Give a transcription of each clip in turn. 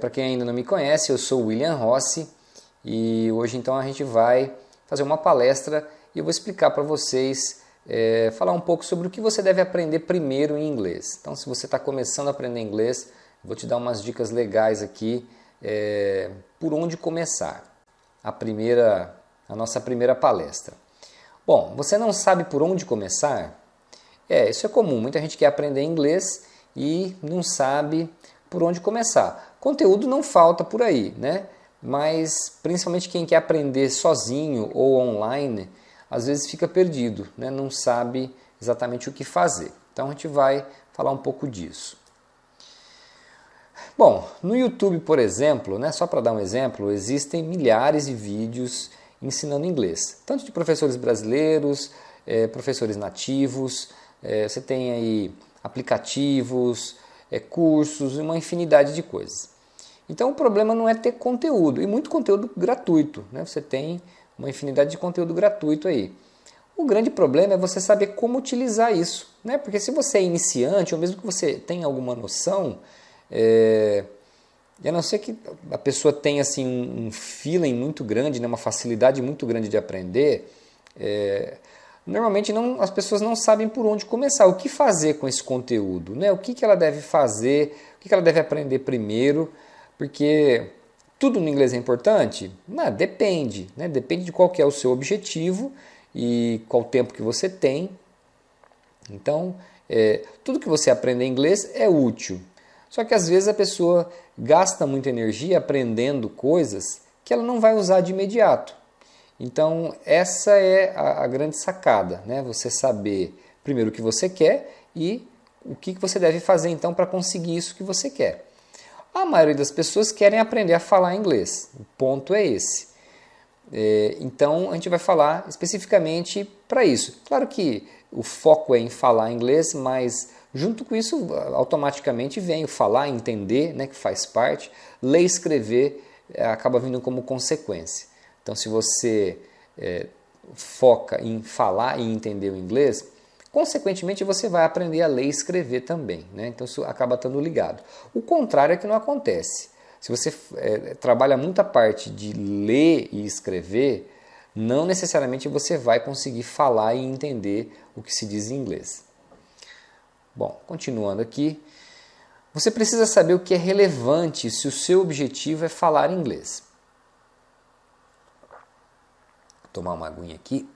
Para quem ainda não me conhece, eu sou o William Rossi e hoje então a gente vai fazer uma palestra e eu vou explicar para vocês, falar um pouco sobre o que você deve aprender primeiro em inglês. Então, se você está começando a aprender inglês, eu vou te dar umas dicas legais aqui, por onde começar. A nossa primeira palestra. Bom, você não sabe por onde começar? Isso é comum. Muita gente quer aprender inglês e não sabe por onde começar. Conteúdo não falta por aí, né? Mas principalmente quem quer aprender sozinho ou online, às vezes fica perdido, né? Não sabe exatamente o que fazer. Então a gente vai falar um pouco disso. Bom, no YouTube, por exemplo, né, só para dar um exemplo, existem milhares de vídeos ensinando inglês, tanto de professores brasileiros, professores nativos, você tem aí aplicativos, cursos, uma infinidade de coisas. Então o problema não é ter conteúdo, e muito conteúdo gratuito, né? Você tem uma infinidade de conteúdo gratuito aí. O grande problema é você saber como utilizar isso, né? Porque se você é iniciante, ou mesmo que você tenha alguma noção, a não ser que a pessoa tenha assim, um feeling muito grande, né? Uma facilidade muito grande de aprender, normalmente as pessoas não sabem por onde começar, o que fazer com esse conteúdo, né? O que ela deve fazer, o que ela deve aprender primeiro, porque tudo no inglês é importante? Não, depende, né? Depende de qual que é o seu objetivo e qual tempo que você tem. Então, tudo que você aprende em inglês é útil. Só que às vezes a pessoa gasta muita energia aprendendo coisas que ela não vai usar de imediato. Então, essa é a grande sacada, né? Você saber primeiro o que você quer e o que você deve fazer então para conseguir isso que você quer. A maioria das pessoas querem aprender a falar inglês, o ponto é esse. Então, a gente vai falar especificamente para isso. Claro que o foco é em falar inglês, mas junto com isso, automaticamente vem o falar, entender, né, que faz parte. Ler e escrever acaba vindo como consequência. Então, se você foca em falar e entender o inglês, consequentemente você vai aprender a ler e escrever também, né? Então isso acaba estando ligado. O contrário é que não acontece. Se você trabalha muita parte de ler e escrever, não necessariamente você vai conseguir falar e entender o que se diz em inglês. Bom, continuando aqui, você precisa saber o que é relevante se o seu objetivo é falar inglês. Vou tomar uma aguinha aqui.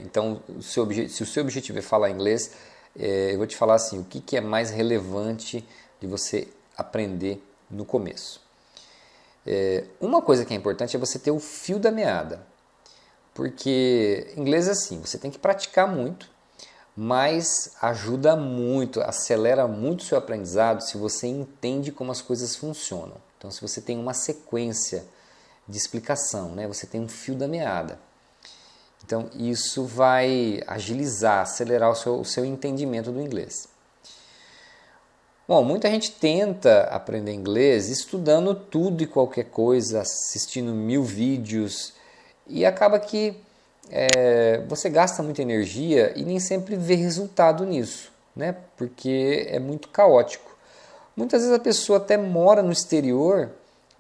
Então, se o seu objetivo é falar inglês, eu vou te falar assim, o que é mais relevante de você aprender no começo. Uma coisa que é importante é você ter o fio da meada, porque inglês é assim, você tem que praticar muito, mas ajuda muito, acelera muito o seu aprendizado se você entende como as coisas funcionam. Então, se você tem uma sequência de explicação, né, você tem um fio da meada. Então, isso vai agilizar, acelerar o seu entendimento do inglês. Bom, muita gente tenta aprender inglês estudando tudo e qualquer coisa, assistindo 1000 vídeos, e acaba que você gasta muita energia e nem sempre vê resultado nisso, né? Porque é muito caótico. Muitas vezes a pessoa até mora no exterior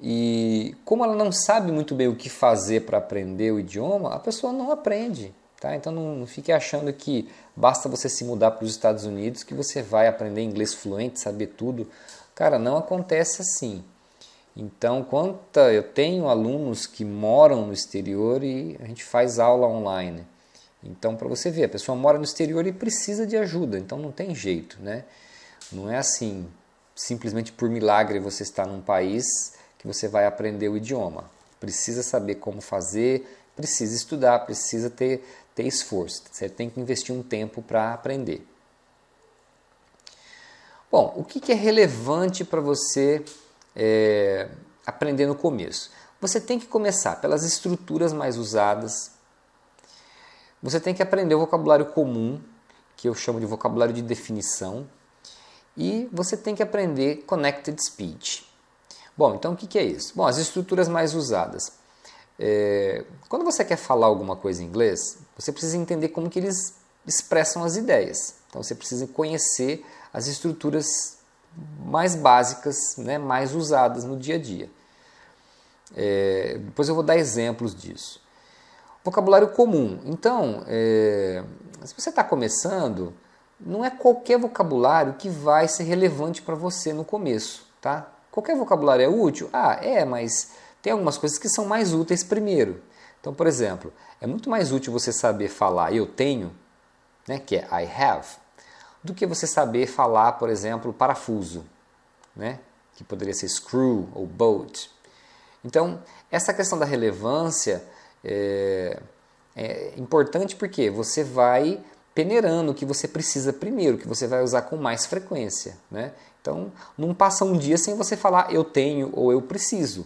e como ela não sabe muito bem o que fazer para aprender o idioma, a pessoa não aprende. Tá? Então não fique achando que basta você se mudar para os Estados Unidos que você vai aprender inglês fluente, saber tudo. Cara, não acontece assim. Então, eu tenho alunos que moram no exterior e a gente faz aula online. Então, para você ver, a pessoa mora no exterior e precisa de ajuda, então não tem jeito, né? Não é assim, simplesmente por milagre você está num país que você vai aprender o idioma. Precisa saber como fazer, precisa estudar, precisa ter esforço. Você tem que investir um tempo para aprender. Bom, o que é relevante para você aprender no começo? Você tem que começar pelas estruturas mais usadas. Você tem que aprender o vocabulário comum, que eu chamo de vocabulário de definição. E você tem que aprender Connected Speech. Bom, então o que é isso? Bom, as estruturas mais usadas. Quando você quer falar alguma coisa em inglês, você precisa entender como que eles expressam as ideias. Então você precisa conhecer as estruturas mais básicas, né, mais usadas no dia a dia. Depois eu vou dar exemplos disso. Vocabulário comum. Então, se você está começando, não é qualquer vocabulário que vai ser relevante para você no começo. Tá? Qualquer vocabulário é útil? Mas tem algumas coisas que são mais úteis primeiro. Então, por exemplo, é muito mais útil você saber falar eu tenho, né, que é I have, do que você saber falar, por exemplo, parafuso, né, que poderia ser screw ou bolt. Então, essa questão da relevância é importante porque você vai peneirando o que você precisa primeiro, que você vai usar com mais frequência. Né? Então, não passa um dia sem você falar eu tenho ou eu preciso.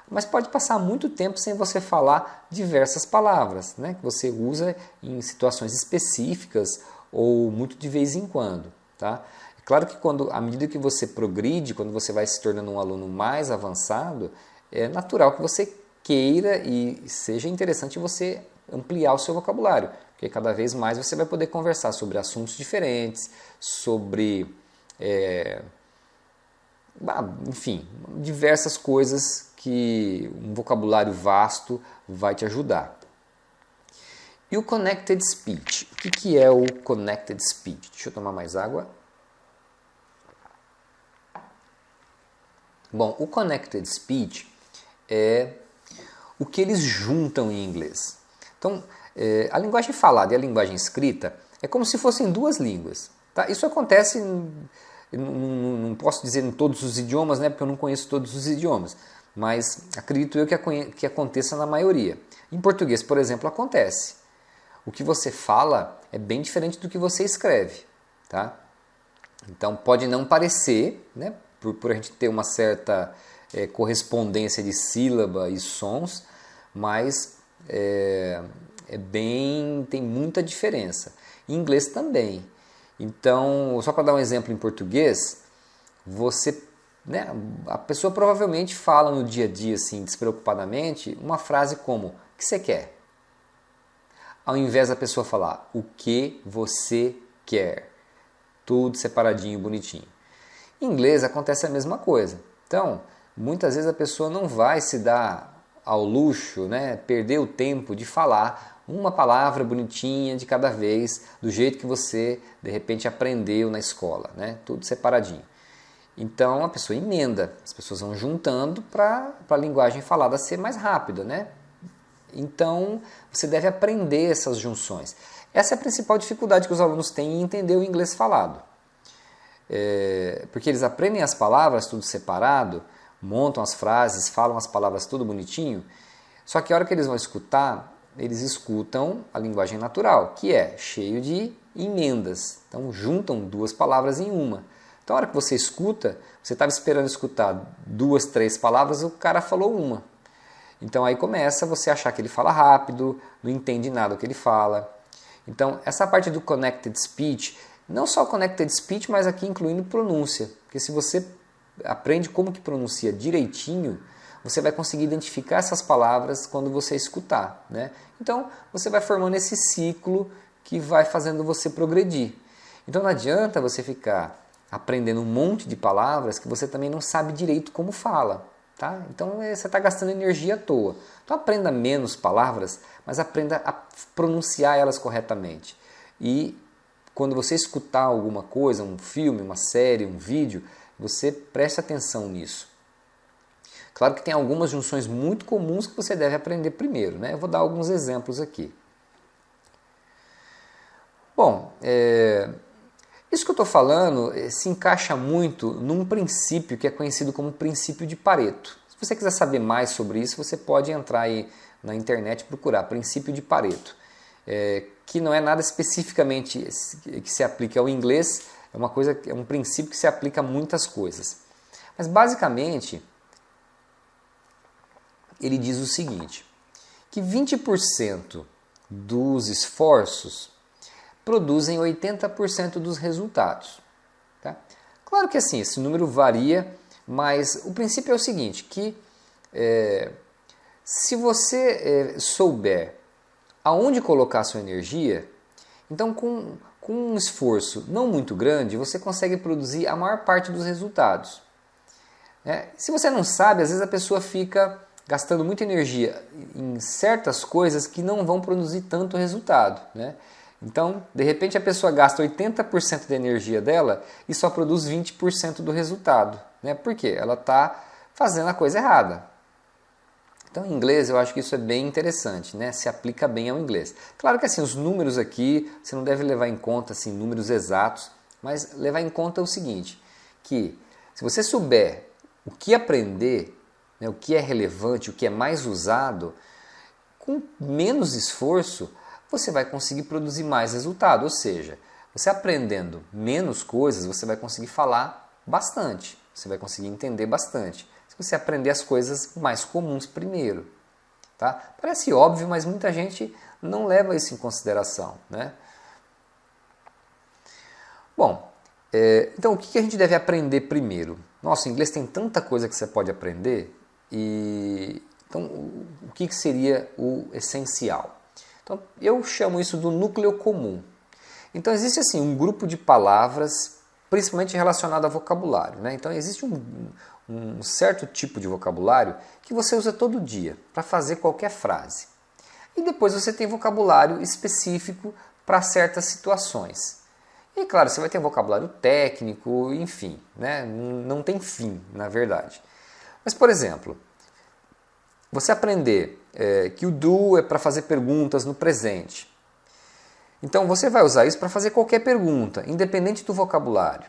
Mas pode passar muito tempo sem você falar diversas palavras, né? Que você usa em situações específicas ou muito de vez em quando. Tá? É claro que à medida que você progride, quando você vai se tornando um aluno mais avançado, é natural que você queira e seja interessante você ampliar o seu vocabulário, porque cada vez mais você vai poder conversar sobre assuntos diferentes, sobre, enfim, diversas coisas que um vocabulário vasto vai te ajudar. E o Connected Speech? O que é o Connected Speech? Deixa eu tomar mais água. Bom, o Connected Speech é o que eles juntam em inglês. Então, a linguagem falada e a linguagem escrita é como se fossem duas línguas. Tá? Isso acontece, não posso dizer em todos os idiomas, né, porque eu não conheço todos os idiomas, mas acredito eu que aconteça na maioria. Em português, por exemplo, acontece. O que você fala é bem diferente do que você escreve. Tá? Então, pode não parecer, né, por a gente ter uma certa correspondência de sílaba e sons, mas tem muita diferença. Em inglês também. Então, só para dar um exemplo em português, a pessoa provavelmente fala no dia a dia, assim, despreocupadamente, uma frase como: o que você quer? Ao invés da pessoa falar o que você quer. Tudo separadinho, bonitinho. Em inglês acontece a mesma coisa. Então, muitas vezes a pessoa não vai se dar ao luxo, né, perder o tempo de falar uma palavra bonitinha de cada vez, do jeito que você, de repente, aprendeu na escola, né, tudo separadinho. Então, a pessoa emenda, as pessoas vão juntando para a linguagem falada ser mais rápida, né? Então, você deve aprender essas junções. Essa é a principal dificuldade que os alunos têm em entender o inglês falado. Porque eles aprendem as palavras tudo separado, montam as frases, falam as palavras tudo bonitinho, só que a hora que eles vão escutar, eles escutam a linguagem natural, que é cheio de emendas. Então, juntam duas palavras em uma. Então, a hora que você escuta, você estava esperando escutar 2, 3 palavras, o cara falou uma. Então, aí começa você a achar que ele fala rápido, não entende nada do que ele fala. Então, essa parte do Connected Speech, não só Connected Speech, mas aqui incluindo pronúncia. Porque se você aprende como que pronuncia direitinho, você vai conseguir identificar essas palavras quando você escutar. Né? Então, você vai formando esse ciclo que vai fazendo você progredir. Então, não adianta você ficar aprendendo um monte de palavras que você também não sabe direito como fala. Tá? Então você está gastando energia à toa. Então aprenda menos palavras, mas aprenda a pronunciar elas corretamente. E quando você escutar alguma coisa, um filme, uma série, um vídeo, você preste atenção nisso. Claro que tem algumas junções muito comuns que você deve aprender primeiro. Né? Eu vou dar alguns exemplos aqui. Bom, isso que eu estou falando se encaixa muito num princípio que é conhecido como princípio de Pareto. Se você quiser saber mais sobre isso, você pode entrar aí na internet e procurar princípio de Pareto, que não é nada especificamente que se aplica ao inglês, é um princípio que se aplica a muitas coisas. Mas basicamente, ele diz o seguinte, que 20% dos esforços produzem 80% dos resultados. Tá? Claro que assim, esse número varia, mas o princípio é o seguinte, que se você souber aonde colocar a sua energia, então com com um esforço não muito grande, você consegue produzir a maior parte dos resultados. Se você não sabe, às vezes a pessoa fica gastando muita energia em certas coisas que não vão produzir tanto resultado. Então, de repente, a pessoa gasta 80% da energia dela e só produz 20% do resultado. Por quê? Ela está fazendo a coisa errada. Então, em inglês, eu acho que isso é bem interessante, se aplica bem ao inglês. Claro que assim, os números aqui, você não deve levar em conta assim, números exatos, mas levar em conta o seguinte, que se você souber o que aprender, o que é relevante, o que é mais usado, com menos esforço, você vai conseguir produzir mais resultado. Ou seja, você aprendendo menos coisas, você vai conseguir falar bastante, você vai conseguir entender bastante. Se você aprender as coisas mais comuns primeiro. Tá? Parece óbvio, mas muita gente não leva isso em consideração. Bom, então o que a gente deve aprender primeiro? Nossa, o inglês tem tanta coisa que você pode aprender. Então, o que seria o essencial? Então, eu chamo isso do núcleo comum. Então, existe assim um grupo de palavras, principalmente relacionado a vocabulário. Então, existe um certo tipo de vocabulário que você usa todo dia para fazer qualquer frase. E depois você tem vocabulário específico para certas situações. E claro, você vai ter vocabulário técnico, enfim, não tem fim, na verdade. Mas, por exemplo, você aprender que o do é para fazer perguntas no presente. Então você vai usar isso para fazer qualquer pergunta, independente do vocabulário.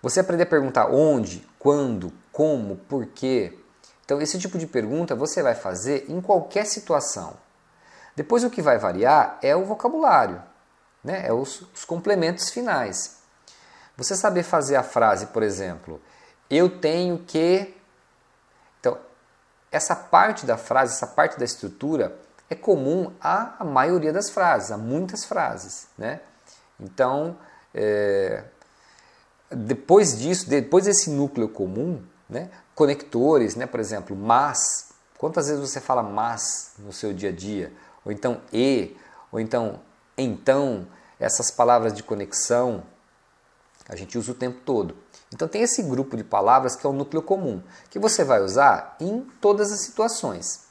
Você aprender a perguntar onde, quando, como, por quê. Então esse tipo de pergunta você vai fazer em qualquer situação. Depois o que vai variar é o vocabulário, é os complementos finais. Você saber fazer a frase, por exemplo, eu tenho que... Então, essa parte da frase, essa parte da estrutura é comum à maioria das frases, a muitas frases. Então, depois disso, depois desse núcleo comum, conectores, por exemplo, mas. Quantas vezes você fala mas no seu dia a dia? Ou então e, ou então, essas palavras de conexão, a gente usa o tempo todo. Então tem esse grupo de palavras que é o núcleo comum, que você vai usar em todas as situações.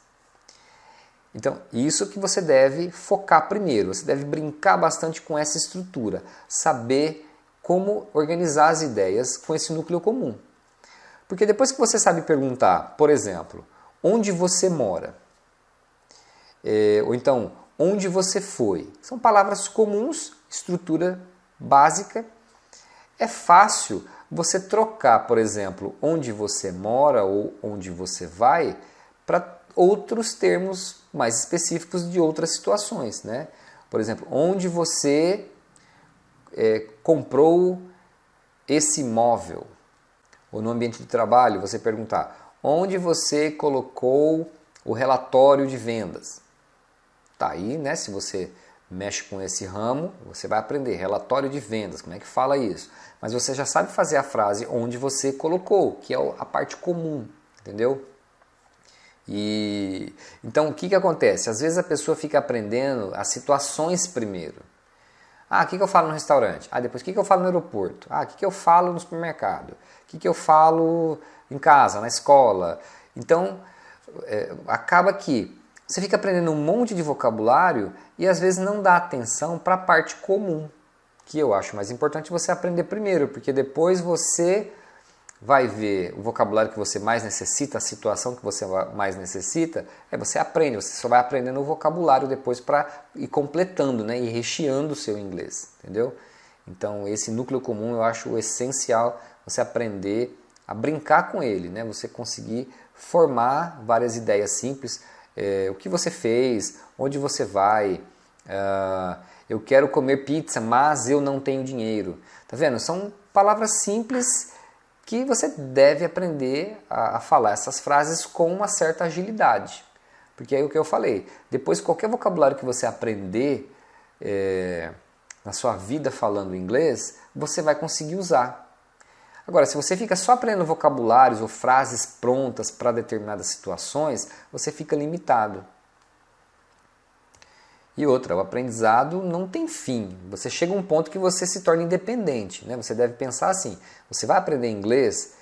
Então, isso que você deve focar primeiro, você deve brincar bastante com essa estrutura, saber como organizar as ideias com esse núcleo comum. Porque depois que você sabe perguntar, por exemplo, onde você mora, ou então, onde você foi, são palavras comuns, estrutura básica, é fácil você trocar, por exemplo, onde você mora ou onde você vai para outros termos mais específicos de outras situações. Por exemplo, onde você comprou esse imóvel. Ou no ambiente de trabalho, você perguntar onde você colocou o relatório de vendas. Tá aí, se você mexe com esse ramo, você vai aprender relatório de vendas, como é que fala isso. Mas você já sabe fazer a frase onde você colocou, que é a parte comum, entendeu? Então o que acontece? Às vezes a pessoa fica aprendendo as situações primeiro. O que eu falo no restaurante? Depois o que eu falo no aeroporto? O que eu falo no supermercado? O que eu falo em casa, na escola? Então acaba que você fica aprendendo um monte de vocabulário e às vezes não dá atenção para a parte comum, que eu acho mais importante você aprender primeiro, porque depois você vai ver o vocabulário que você mais necessita, a situação que você mais necessita, você aprende, você só vai aprendendo o vocabulário depois para ir completando, e recheando o seu inglês, entendeu? Então esse núcleo comum eu acho essencial você aprender a brincar com ele, você conseguir formar várias ideias simples, o que você fez, onde você vai, eu quero comer pizza, mas eu não tenho dinheiro. Tá vendo? São palavras simples que você deve aprender a falar essas frases com uma certa agilidade. Porque é o que eu falei, depois qualquer vocabulário que você aprender na sua vida falando inglês, você vai conseguir usar. Agora, se você fica só aprendendo vocabulários ou frases prontas para determinadas situações, você fica limitado. E outra, o aprendizado não tem fim. Você chega a um ponto que você se torna independente, né? Você deve pensar assim, você vai aprender inglês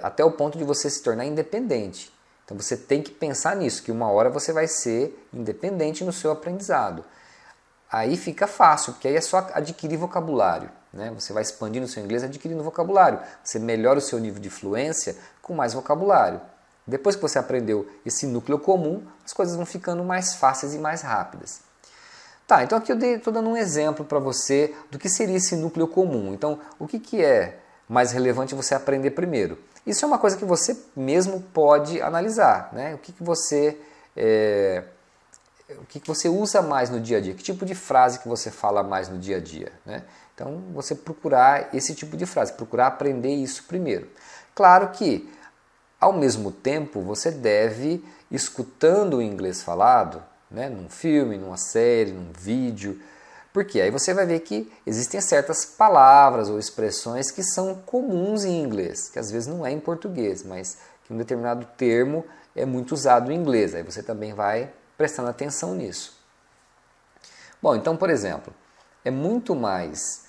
até o ponto de você se tornar independente. Então você tem que pensar nisso, que uma hora você vai ser independente no seu aprendizado. Aí fica fácil, porque aí é só adquirir vocabulário, né? Você vai expandindo o seu inglês adquirindo vocabulário. Você melhora o seu nível de fluência com mais vocabulário. Depois que você aprendeu esse núcleo comum, as coisas vão ficando mais fáceis e mais rápidas. Tá, então aqui eu estou dando um exemplo para você do que seria esse núcleo comum. Então, o que é mais relevante você aprender primeiro? Isso é uma coisa que você mesmo pode analisar, né? O que você usa mais no dia a dia? Que tipo de frase que você fala mais no dia a dia, né? Então, você procurar esse tipo de frase, procurar aprender isso primeiro. Claro que, ao mesmo tempo, você deve, escutando o inglês falado, né, num filme, numa série, num vídeo, porque aí você vai ver que existem certas palavras ou expressões que são comuns em inglês, que às vezes não é em português, mas que um determinado termo é muito usado em inglês. Aí você também vai prestando atenção nisso. Bom, então, por exemplo, é muito mais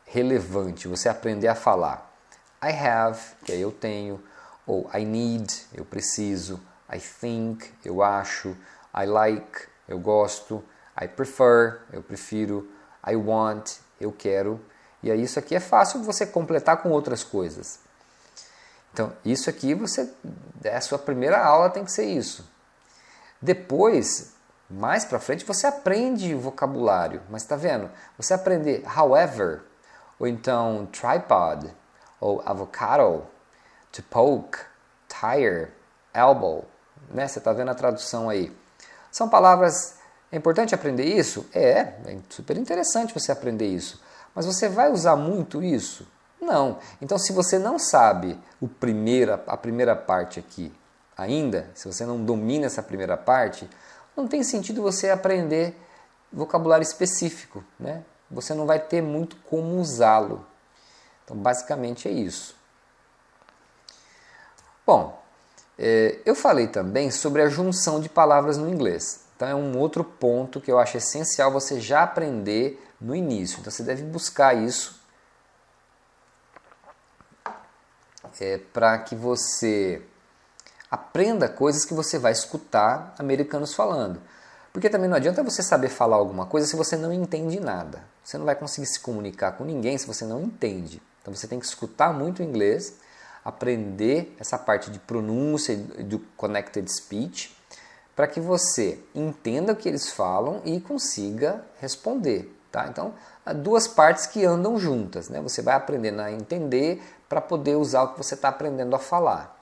relevante você aprender a falar I have, que é eu tenho, ou I need, eu preciso, I think, eu acho, I like, eu gosto, I prefer, eu prefiro, I want, eu quero. E aí isso aqui é fácil você completar com outras coisas. Então, isso aqui a sua primeira aula tem que ser isso. Depois, mais pra frente, você aprende vocabulário. Mas tá vendo? Você aprender however, ou então tripod, ou avocado, to poke, tire, elbow. Né? Você tá vendo a tradução aí. São palavras... É importante aprender isso? É super interessante você aprender isso. Mas você vai usar muito isso? Não. Então, se você não sabe a primeira parte aqui ainda, se você não domina essa primeira parte, não tem sentido você aprender vocabulário específico, né? Você não vai ter muito como usá-lo. Então, basicamente é isso. Bom, eu falei também sobre a junção de palavras no inglês. Então, é um outro ponto que eu acho essencial você já aprender no início. Então, você deve buscar isso para que você aprenda coisas que você vai escutar americanos falando. Porque também não adianta você saber falar alguma coisa se você não entende nada. Você não vai conseguir se comunicar com ninguém se você não entende. Então você tem que escutar muito inglês, aprender essa parte de pronúncia e do connected speech, para que você entenda o que eles falam e consiga responder. Tá? Então, há duas partes que andam juntas. Né? Você vai aprendendo a entender para poder usar o que você está aprendendo a falar.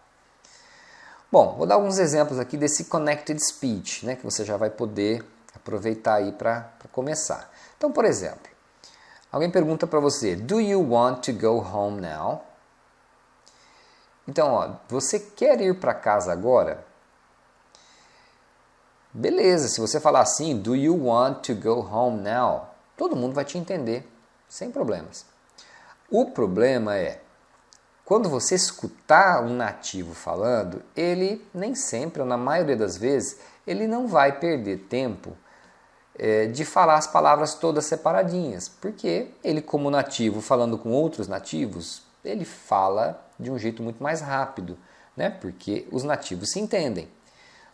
Bom, vou dar alguns exemplos aqui desse connected speech, né, que você já vai poder aproveitar aí para começar. Então, por exemplo, alguém pergunta para você, do you want to go home now? Então, ó, você quer ir para casa agora? Beleza, se você falar assim, do you want to go home now? Todo mundo vai te entender, sem problemas. O problema é, quando você escutar um nativo falando, ele nem sempre, ou na maioria das vezes, ele não vai perder tempo de falar as palavras todas separadinhas, porque ele, como nativo, falando com outros nativos, ele fala de um jeito muito mais rápido, né? Porque os nativos se entendem.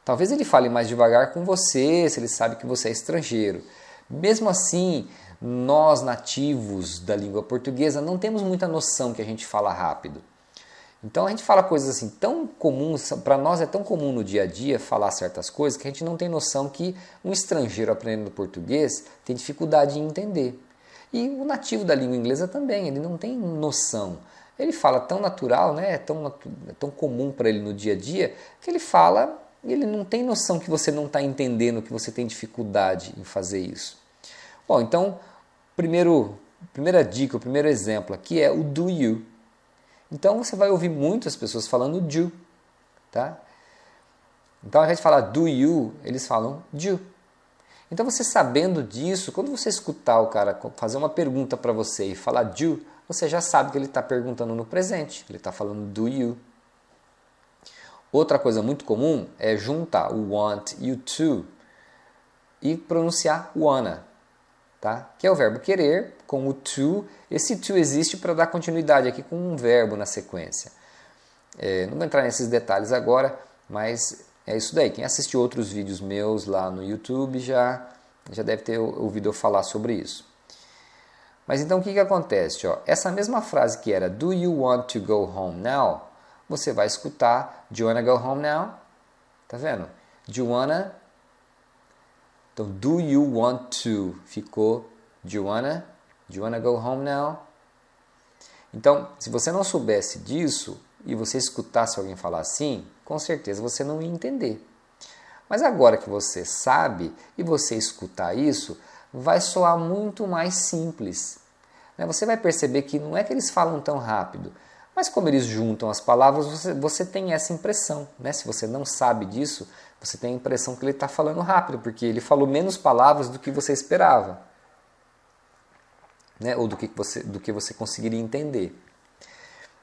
Talvez ele fale mais devagar com você, se ele sabe que você é estrangeiro. Mesmo assim, nós nativos da língua portuguesa não temos muita noção que a gente fala rápido. Então a gente fala coisas assim tão comuns, para nós é tão comum no dia a dia falar certas coisas que a gente não tem noção que um estrangeiro aprendendo português tem dificuldade em entender. E o nativo da língua inglesa também, ele não tem noção. Ele fala tão natural, né? é tão comum para ele no dia a dia, que ele fala e ele não tem noção que você não está entendendo, que você tem dificuldade em fazer isso. Bom, então, primeira dica, o primeiro exemplo aqui é o do you. Então você vai ouvir muitas pessoas falando do, tá? Então ao invés de falar do you, eles falam do. Então você sabendo disso, quando você escutar o cara fazer uma pergunta para você e falar do, você já sabe que ele está perguntando no presente, ele está falando do you. Outra coisa muito comum é juntar o want e o to. e pronunciar wanna, tá? Que é o verbo querer com o to. Esse to existe para dar continuidade aqui com um verbo na sequência. Não vou entrar nesses detalhes agora, mas é isso daí. Quem assistiu outros vídeos meus lá no YouTube já deve ter ouvido eu falar sobre isso. Mas então o que acontece? Ó? Essa mesma frase que era do you want to go home now? Você vai escutar do you wanna go home now? Tá vendo? Do you wanna? Então do you want to ficou do you wanna go home now? Então, se você não soubesse disso e você escutasse alguém falar assim, com certeza você não ia entender. Mas agora que você sabe e você escutar isso, vai soar muito mais simples. Você vai perceber que não é que eles falam tão rápido, mas como eles juntam as palavras, você tem essa impressão. Se você não sabe disso, você tem a impressão que ele está falando rápido, porque ele falou menos palavras do que você esperava. Ou do que você conseguiria entender.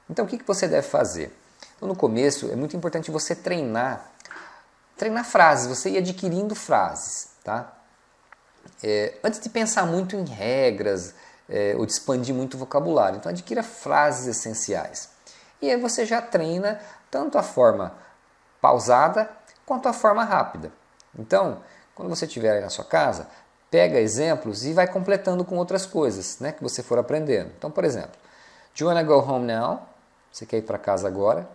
Então, o que você deve fazer? Então, no começo, é muito importante você treinar frases, você ir adquirindo frases. Tá? Antes de pensar muito em regras ou de expandir muito o vocabulário, então adquira frases essenciais. E aí você já treina tanto a forma pausada quanto a forma rápida. Então, quando você estiver aí na sua casa, pega exemplos e vai completando com outras coisas que você for aprendendo. Então, por exemplo, do you wanna go home now? Você quer ir para casa agora?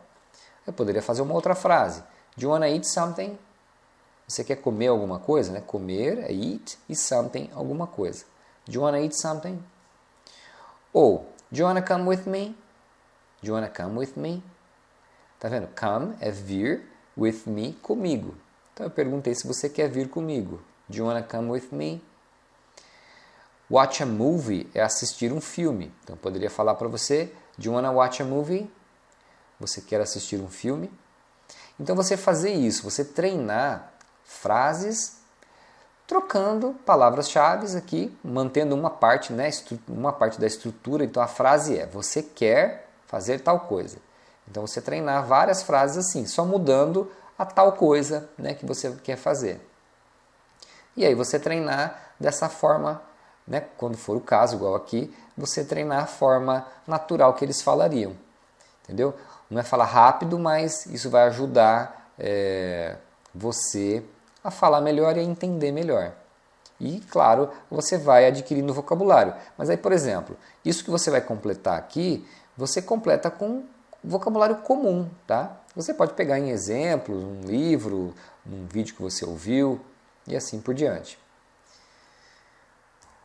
Eu poderia fazer uma outra frase. Do you wanna eat something? Você quer comer alguma coisa? Comer é eat e something, alguma coisa. Do you wanna eat something? Ou, do you wanna come with me? Do you wanna come with me? Tá vendo? Come é vir, with me, comigo. Então eu perguntei se você quer vir comigo. Do you wanna come with me? Watch a movie é assistir um filme. Então eu poderia falar para você, do you wanna watch a movie? Você quer assistir um filme? Então você fazer isso, você treinar frases, trocando palavras-chave aqui, mantendo uma parte, uma parte da estrutura. Então a frase é, você quer fazer tal coisa. Então você treinar várias frases assim, só mudando a tal coisa que você quer fazer. E aí você treinar dessa forma, quando for o caso, igual aqui, você treinar a forma natural que eles falariam. Entendeu? Não é falar rápido, mas isso vai ajudar você a falar melhor e a entender melhor. E, claro, você vai adquirindo vocabulário. Mas aí, por exemplo, isso que você vai completar aqui, você completa com vocabulário comum, tá? Você pode pegar em exemplos, um livro, um vídeo que você ouviu e assim por diante.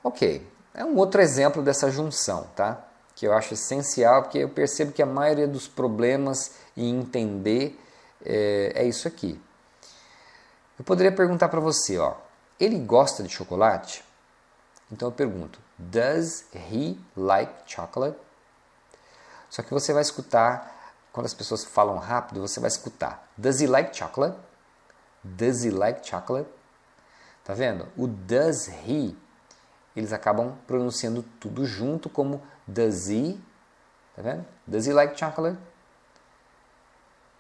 Ok, é um outro exemplo dessa junção, tá? Que eu acho essencial, porque eu percebo que a maioria dos problemas em entender é isso aqui. Eu poderia perguntar para você, ele gosta de chocolate? Então eu pergunto, does he like chocolate? Só que você vai escutar, quando as pessoas falam rápido, você vai escutar, does he like chocolate? Does he like chocolate? Tá vendo? O does he, eles acabam pronunciando tudo junto como does he, tá vendo? Does he like chocolate?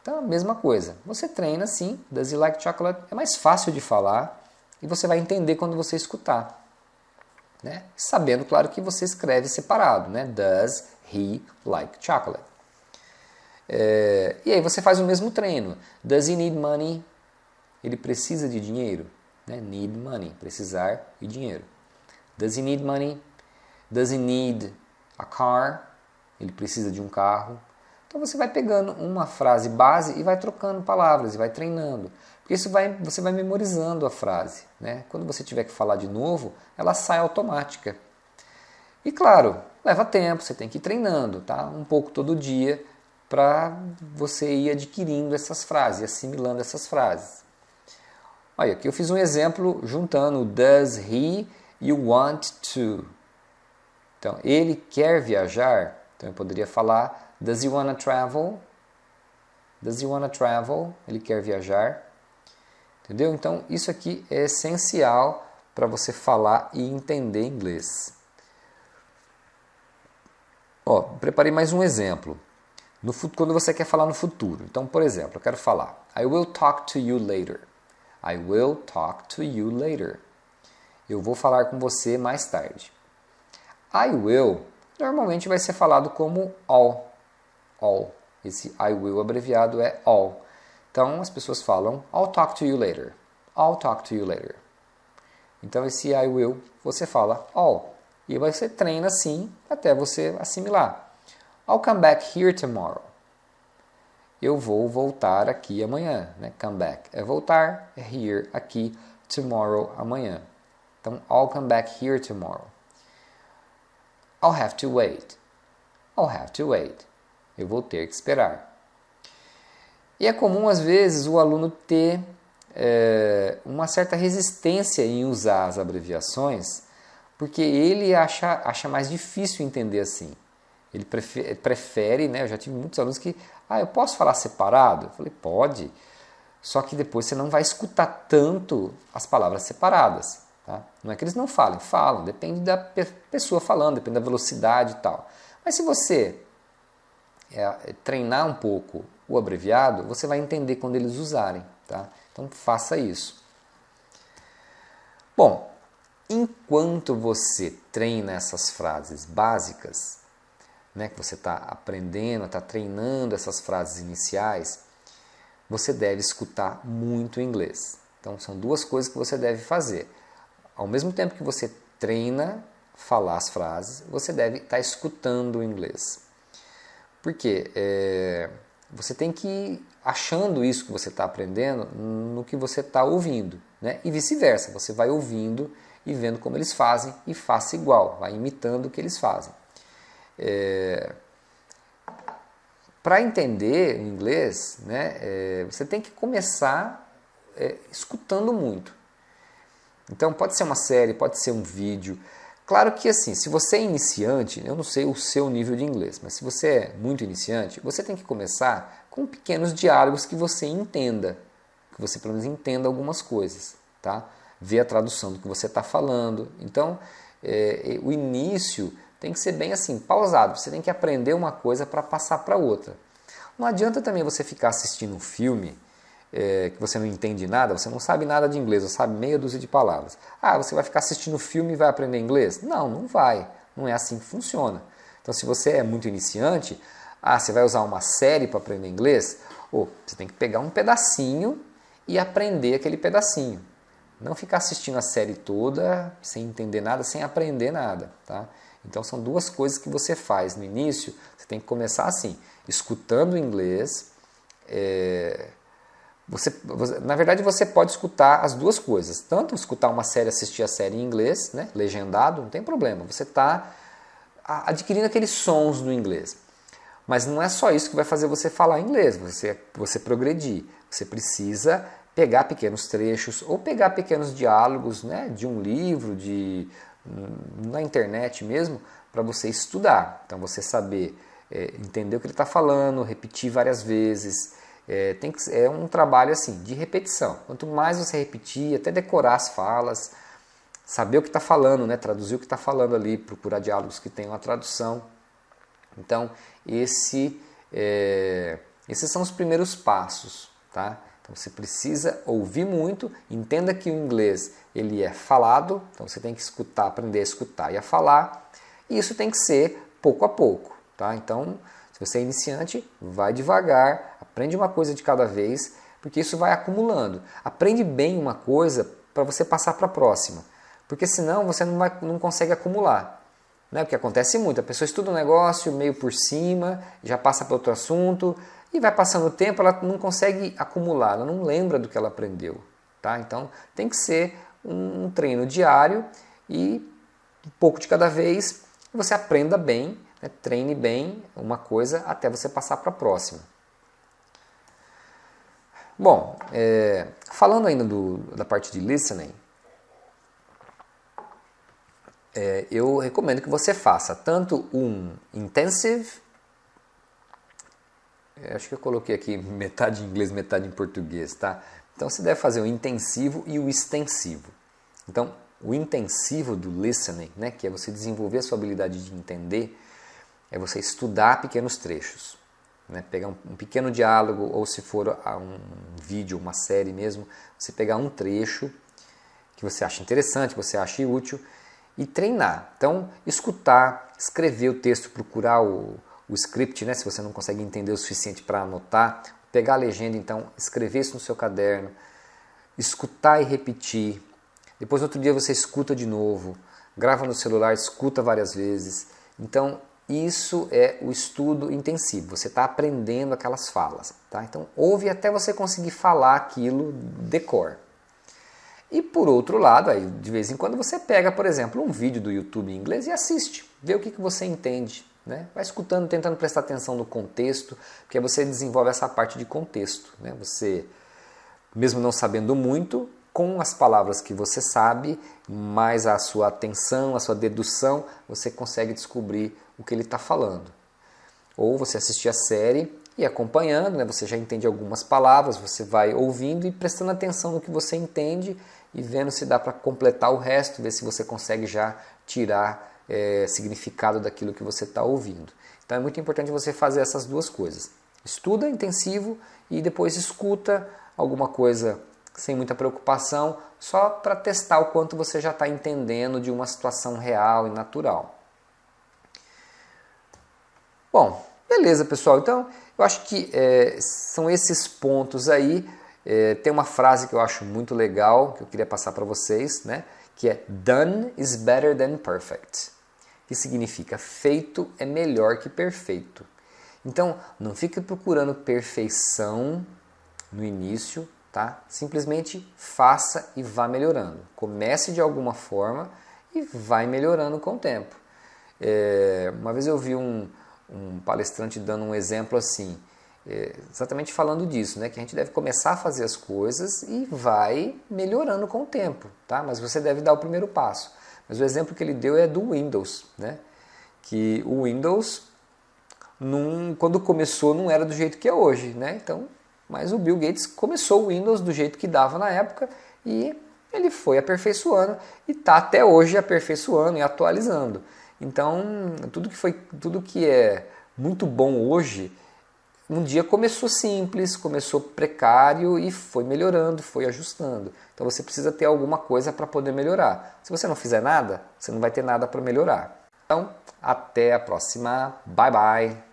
Então, a mesma coisa. Você treina assim, does he like chocolate? É mais fácil de falar e você vai entender quando você escutar. Sabendo, claro, que você escreve separado, Does he like chocolate? E aí você faz o mesmo treino. Does he need money? Ele precisa de dinheiro? Need money, precisar e dinheiro. Does he need money? Does he need a car? Ele precisa de um carro. Então você vai pegando uma frase base e vai trocando palavras e vai treinando. Porque você vai memorizando a frase. Quando você tiver que falar de novo, ela sai automática. E claro, leva tempo, você tem que ir treinando, tá? Um pouco todo dia para você ir adquirindo essas frases, assimilando essas frases. Olha, aqui eu fiz um exemplo juntando does he e o want to. Então, ele quer viajar. Então eu poderia falar does he wanna travel? Does he wanna travel? Ele quer viajar. Entendeu? Então, isso aqui é essencial para você falar e entender inglês. Preparei mais um exemplo. Quando você quer falar no futuro. Então, por exemplo, eu quero falar I will talk to you later. I will talk to you later. Eu vou falar com você mais tarde. I will normalmente vai ser falado como all. All. Esse I will abreviado é all. Então as pessoas falam I'll talk to you later. I'll talk to you later. Então esse I will você fala all. E você treina assim até você assimilar. I'll come back here tomorrow. Eu vou voltar aqui amanhã. Né? Come back é voltar, é here, aqui, tomorrow, amanhã. Então, I'll come back here tomorrow. I'll have to wait. I'll have to wait. Eu vou ter que esperar. E é comum, às vezes, o aluno ter uma certa resistência em usar as abreviações, porque ele acha mais difícil entender assim. Ele prefere, né? Eu já tive muitos alunos que, eu posso falar separado? Eu falei, pode, só que depois você não vai escutar tanto as palavras separadas. Tá? Não é que eles não falem, falam, depende da pessoa falando, depende da velocidade e tal. Mas se você treinar um pouco o abreviado, você vai entender quando eles usarem. Tá? Então faça isso. Bom, enquanto você treina essas frases básicas, né, que você está aprendendo, está treinando essas frases iniciais, você deve escutar muito inglês. Então são duas coisas que você deve fazer. Ao mesmo tempo que você treina falar as frases, você deve estar escutando o inglês. Por quê? Você tem que ir achando isso que você está aprendendo no que você está ouvindo. Né? E vice-versa, você vai ouvindo e vendo como eles fazem e faça igual, vai imitando o que eles fazem. Para entender o inglês, né, você tem que começar escutando muito. Então pode ser uma série, pode ser um vídeo. Claro que assim, se você é iniciante, eu não sei o seu nível de inglês, mas se você é muito iniciante, você tem que começar com pequenos diálogos que você entenda, que você pelo menos entenda algumas coisas, tá? Ver a tradução do que você está falando. Então, o início tem que ser bem assim, pausado. Você tem que aprender uma coisa para passar para outra. Não adianta também você ficar assistindo um filme que você não entende nada, você não sabe nada de inglês, você sabe meia dúzia de palavras. Você vai ficar assistindo filme e vai aprender inglês? Não, não vai. Não é assim que funciona. Então, se você é muito iniciante, você vai usar uma série para aprender inglês? Você tem que pegar um pedacinho e aprender aquele pedacinho. Não ficar assistindo a série toda sem entender nada, sem aprender nada. Tá? Então, são duas coisas que você faz no início. Você tem que começar assim, escutando o inglês. Na verdade, você pode escutar as duas coisas. Tanto escutar uma série, assistir a série em inglês, né, legendado, não tem problema. Você está adquirindo aqueles sons do inglês. Mas não é só isso que vai fazer você falar inglês, você progredir. Você precisa pegar pequenos trechos ou pegar pequenos diálogos, né, de um livro, na internet mesmo, para você estudar. Então você saber entender o que ele está falando, repetir várias vezes. É um trabalho assim de repetição. Quanto mais você repetir, até decorar as falas, saber o que está falando, né, traduzir o que está falando ali, procurar diálogos que tenham a tradução. Então esses são os primeiros passos, tá? Então você precisa ouvir muito, entenda que o inglês ele é falado, então você tem que escutar, aprender a escutar e a falar, e isso tem que ser pouco a pouco, tá? Então, se você é iniciante, vai devagar, aprende uma coisa de cada vez, porque isso vai acumulando. Aprende bem uma coisa para você passar para a próxima, porque senão você não consegue acumular. Né? O que acontece muito, a pessoa estuda um negócio meio por cima, já passa para outro assunto, e vai passando o tempo, ela não consegue acumular, ela não lembra do que ela aprendeu. Tá? Então tem que ser um treino diário e um pouco de cada vez você aprenda bem, né? Treine bem uma coisa até você passar para a próxima. Bom, falando ainda da parte de listening, eu recomendo que você faça tanto um intensive, acho que eu coloquei aqui metade em inglês, metade em português, tá? Então você deve fazer o intensivo e o extensivo. Então, o intensivo do listening, né, que é você desenvolver a sua habilidade de entender, é você estudar pequenos trechos. Né? Pegar um pequeno diálogo, ou se for um vídeo, uma série mesmo, você pegar um trecho que você acha interessante, que você acha útil, e treinar. Então, escutar, escrever o texto, procurar o script, né, se você não consegue entender o suficiente para anotar, pegar a legenda, então, escrever isso no seu caderno, escutar e repetir. Depois, no outro dia, você escuta de novo, grava no celular, escuta várias vezes. Então, isso é o estudo intensivo, você está aprendendo aquelas falas. Tá? Então, ouve até você conseguir falar aquilo de cor. E por outro lado, aí, de vez em quando você pega, por exemplo, um vídeo do YouTube em inglês e assiste, vê o que você entende. Né? Vai escutando, tentando prestar atenção no contexto, porque você desenvolve essa parte de contexto. Né? Você, mesmo não sabendo muito, com as palavras que você sabe, mais a sua atenção, a sua dedução, você consegue descobrir o que ele está falando. Ou você assistir a série e acompanhando, né? Você já entende algumas palavras, você vai ouvindo e prestando atenção no que você entende e vendo se dá para completar o resto, ver se você consegue já tirar significado daquilo que você está ouvindo. Então é muito importante você fazer essas duas coisas. Estuda intensivo e depois escuta alguma coisa sem muita preocupação, só para testar o quanto você já está entendendo de uma situação real e natural. Bom, beleza pessoal, então eu acho que são esses pontos aí. Tem uma frase que eu acho muito legal, que eu queria passar para vocês, né? Que é done is better than perfect, que significa feito é melhor que perfeito. Então, não fique procurando perfeição no início, tá? Simplesmente faça e vá melhorando. Comece de alguma forma e vai melhorando com o tempo. Uma vez eu vi um palestrante dando um exemplo assim, exatamente falando disso, né? Que a gente deve começar a fazer as coisas e vai melhorando com o tempo, tá? Mas você deve dar o primeiro passo. Mas o exemplo que ele deu é do Windows, né? Que o Windows, quando começou, não era do jeito que é hoje, né? Então, mas o Bill Gates começou o Windows do jeito que dava na época e ele foi aperfeiçoando e está até hoje aperfeiçoando e atualizando. Então, tudo que é muito bom hoje, um dia começou simples, começou precário e foi melhorando, foi ajustando. Então você precisa ter alguma coisa para poder melhorar. Se você não fizer nada, você não vai ter nada para melhorar. Então, até a próxima. Bye, bye.